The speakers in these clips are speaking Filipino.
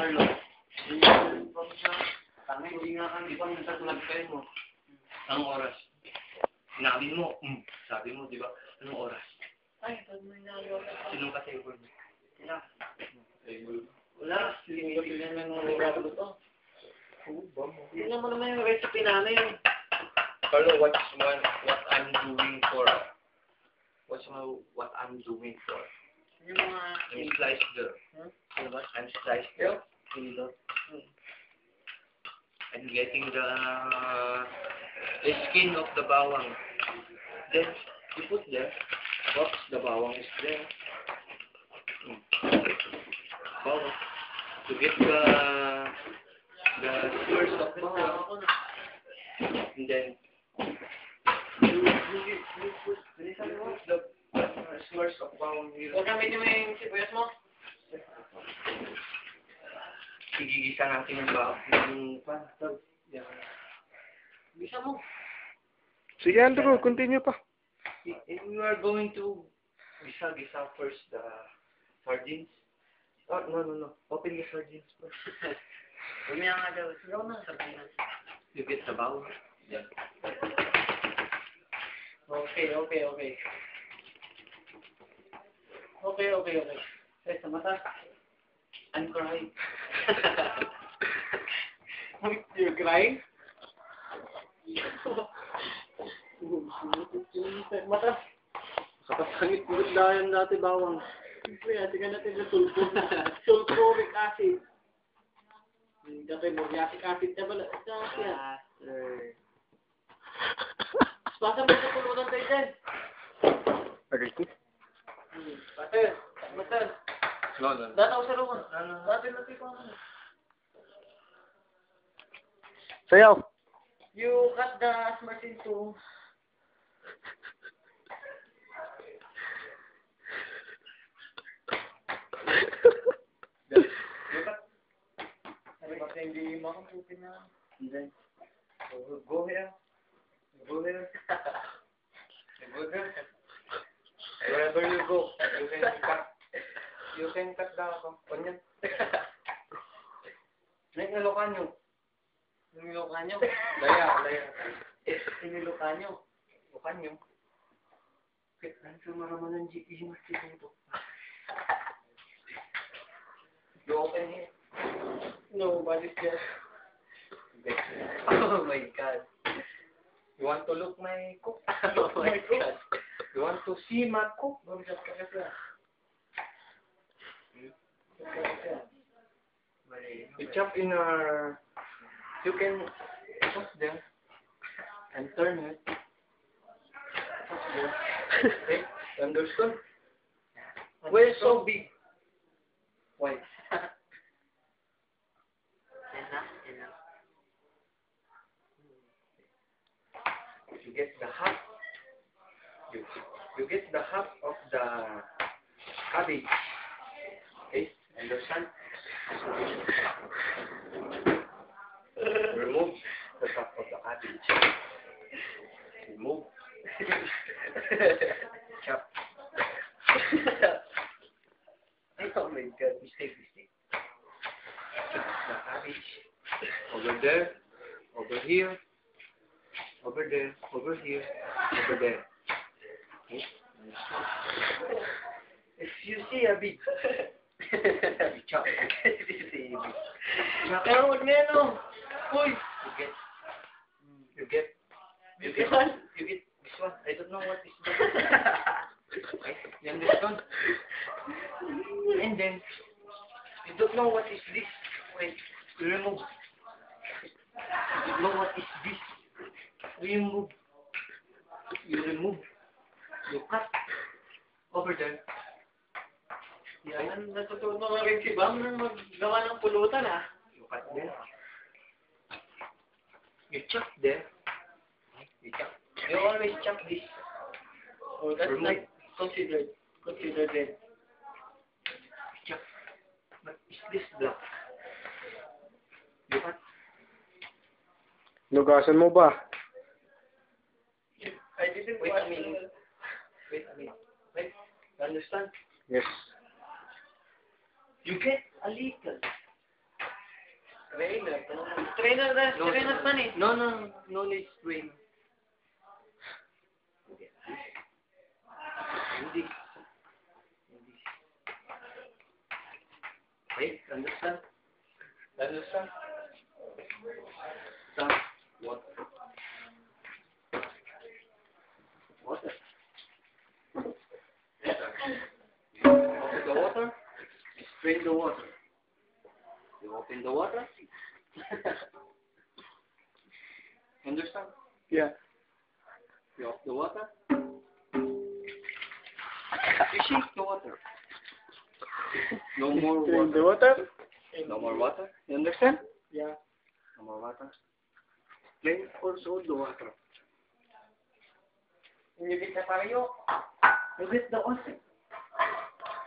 Carlo. Hindi nga kami pa nagtatulad kayo mo. Anong oras? Sinabi mo, sabi mo, di ba? Anong oras? Ay, pag may nalala. Sinong ka-table mo? Sila. Wala, tingnan mo yung regalo to. Tingnan mo naman yung recipe namin. Carlo, what I'm doing for? What I'm doing for? Yung mga... I'm sliced there. Ano ba? I'm sliced there. Dito. I'm getting the skin of the bawang. Then you put there. Oops, the bawang is there. Bawang. To get the skewers of bawang. And then you put the skewers of bawang here. Huwag kami mo yung sibuyas mo. Igigisa natin yung bawang. Bisa mo. Sige, Andrew, continue pa. We are going to gisa first the sardines. Oh, no. Open the sardines first. Umaya nga daw. Ikaw na, sardinas. You get the bawang. Yeah. Okay. Eh, sa mata. I'm crying. You're crying? Mata. Kapasangit ulit dayan dati bawang. Kaya, tingnan natin sa sulfuric acid. Dati, muriatic acid na pala. Basta mo sa pulutan tayo dyan. Aray ko. Bater. No. Dataw sa luwan. Dati natin ko ano. Sayaw. You cut the smart into... Bakit hindi makaputin na? Then, go here. Wherever you go, you can cut the onion. Nilokanyo. Laya. Inilukanyo. Lukanyo. Kitlan sa maramanan GP masjid nito. You open here. Nobody's there. Oh my God. You want to look my cook? Oh my God. You want to see my cook? You chop in a... You can put there and turn it. Put there. Okay? You understood? Why is so big? Why? Enough. You get the half. You get the half of the cabbage. Okay? Understand? Remove the half of the cabbage. Remove. Chop. Oh my God! Mistake. The cabbage. Over there. Over here. Over there. Over here. Over there. Okay? If you see a big chop. If you see a big chop. Pero huwag na yan, oh. Uy! You get this one. I don't know what is this. Okay? You understand? And then, you don't know what is this. Wait, you remove. You don't know what is this. You remove. You cut. Over there. Yan, natutunan na rin si Bam nang maggawa ng pulutan, ah. You cut there. You chop there. You chop. You always chop this. Oh, that's Remove. like considered it. Chop. But is this black? You cut. Nugasan mo ba? I didn't Wait watch a minute. Wait. You understand? Yes. You get a little. strainer pan eh. No, no need strainer. Hindi. Okay, understand? Understand? Stop. Water. Water. You open the water. Strain the water. You open the water. Understand? Yeah. You off the water. You shake the water. No more In the water. water? No more water. You understand? Yeah. No more water. Plain also the water. Inibit na pareho. Inibit the water.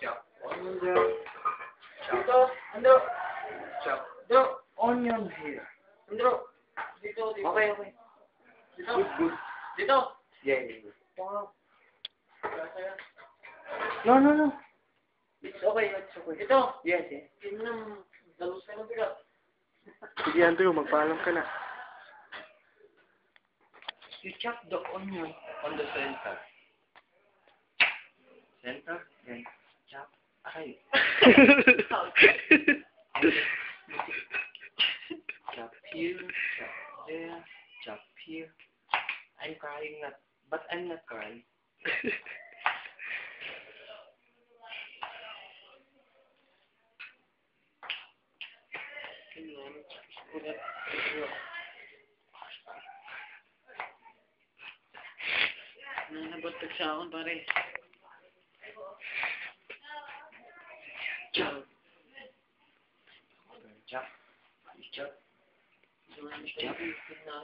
Chop onion there. Dito, Andro. Chop Andro. onion here. Andro. Dito. Okay, okay. Dito. Good. Dito. Yeah, yeah. Wow. No. It's okay, it's okay. Dito. Yes, yes. Yun lang. Dalos ka ng bigat. Sige, Andrew, magpaalam ka na. You chop the onion on the center. Center, then chop. Okay. Chop here, chop there, chop here. I'm crying not, but I'm not crying. Nanabatag sa akin, pare. Chop. Chop. You chop.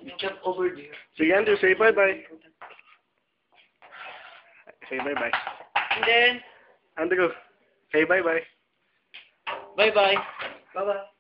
You chop over there. Sige, Andrew, say bye-bye. Say bye-bye. And then, Andrew, say bye-bye. bye-bye. Bye-bye.